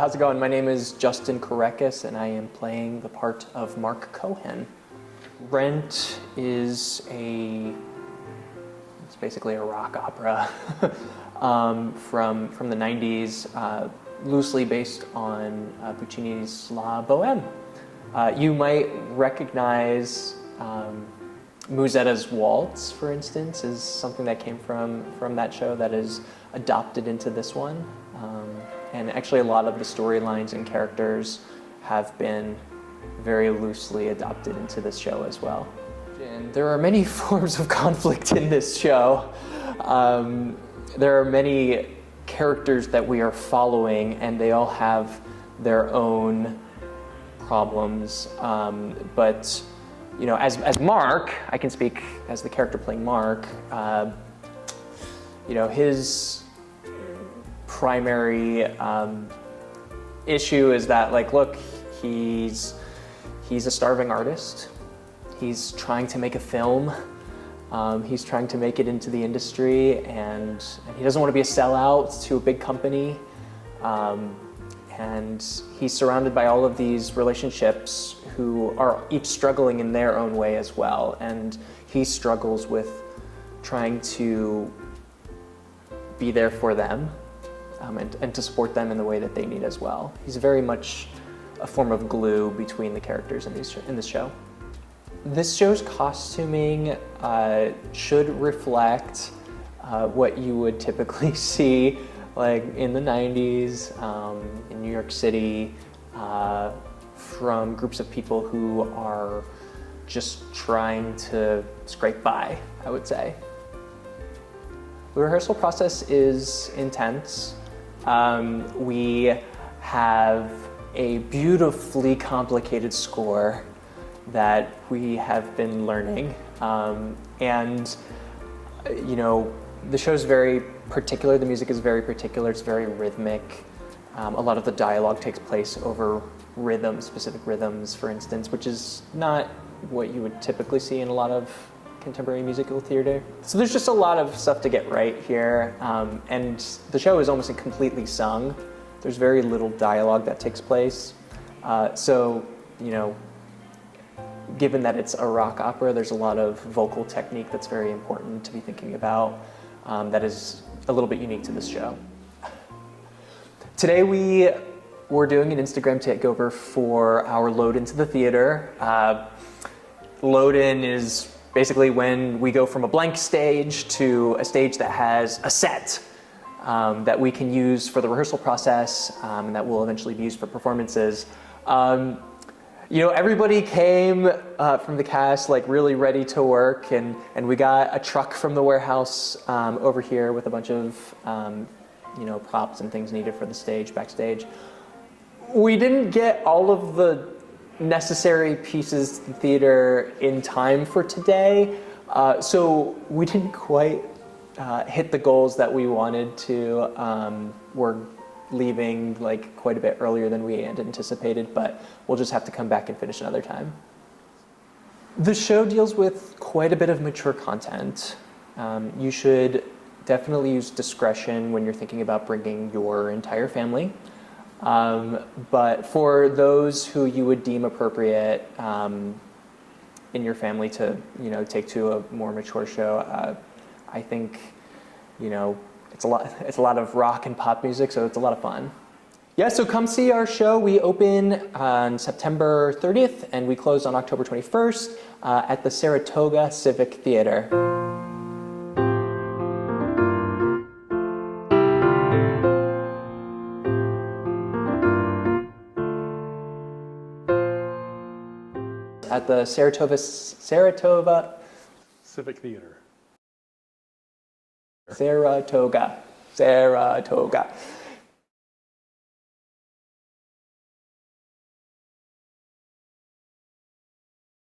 how's it going? My name is Justin Kerekes, and I am playing the part of Mark Cohen. Rent is it's basically a rock opera from the 90s, loosely based on Puccini's La Bohème. You might recognize Musetta's Waltz, for instance, is something that came from that show that is adopted into this one. And actually a lot of the storylines and characters have been very loosely adopted into this show as well. And there are many forms of conflict in this show. There are many characters that we are following, and they all have their own problems. But you know, as Mark, I can speak as the character playing Mark. You know, his primary issue is that, like, look, he's a starving artist. He's trying to make a film. He's trying to make it into the industry, and he doesn't want to be a sellout to a big company. And he's surrounded by all of these relationships who are each struggling in their own way as well. And he struggles with trying to be there for them and to support them in the way that they need as well. He's very much a form of glue between the characters in this show. This show's costuming should reflect what you would typically see like in the 90s in New York City from groups of people who are just trying to scrape by, I would say. The rehearsal process is intense. We have a beautifully complicated score that we have been learning. And you know, the show's very particular, the music is very particular, it's very rhythmic. A lot of the dialogue takes place over rhythms, specific rhythms, for instance, which is not what you would typically see in a lot of contemporary musical theater. So there's just a lot of stuff to get right here. And the show is almost completely sung. There's very little dialogue that takes place. So, you know, given that it's a rock opera, there's a lot of vocal technique that's very important to be thinking about that is a little bit unique to this show. Today we're doing an Instagram takeover for our load into the theater. Load in is basically when we go from a blank stage to a stage that has a set that we can use for the rehearsal process and that will eventually be used for performances. You know, everybody came from the cast like really ready to work, and we got a truck from the warehouse over here with a bunch of you know, props and things needed for the stage, backstage. We didn't get all of the necessary pieces to the theater in time for today, so we didn't quite hit the goals that we wanted to. We're leaving like quite a bit earlier than we had anticipated, but we'll just have to come back and finish another time. The show deals with quite a bit of mature content. You should definitely use discretion when you're thinking about bringing your entire family. But for those who you would deem appropriate in your family to, you know, take to a more mature show, I think, you know, it's a lot of rock and pop music, so it's a lot of fun. Yeah, so come see our show. We open on September 30th and we close on October 21st at the Saratoga Civic Theater. At the Saratoga Civic Theater. Saratoga.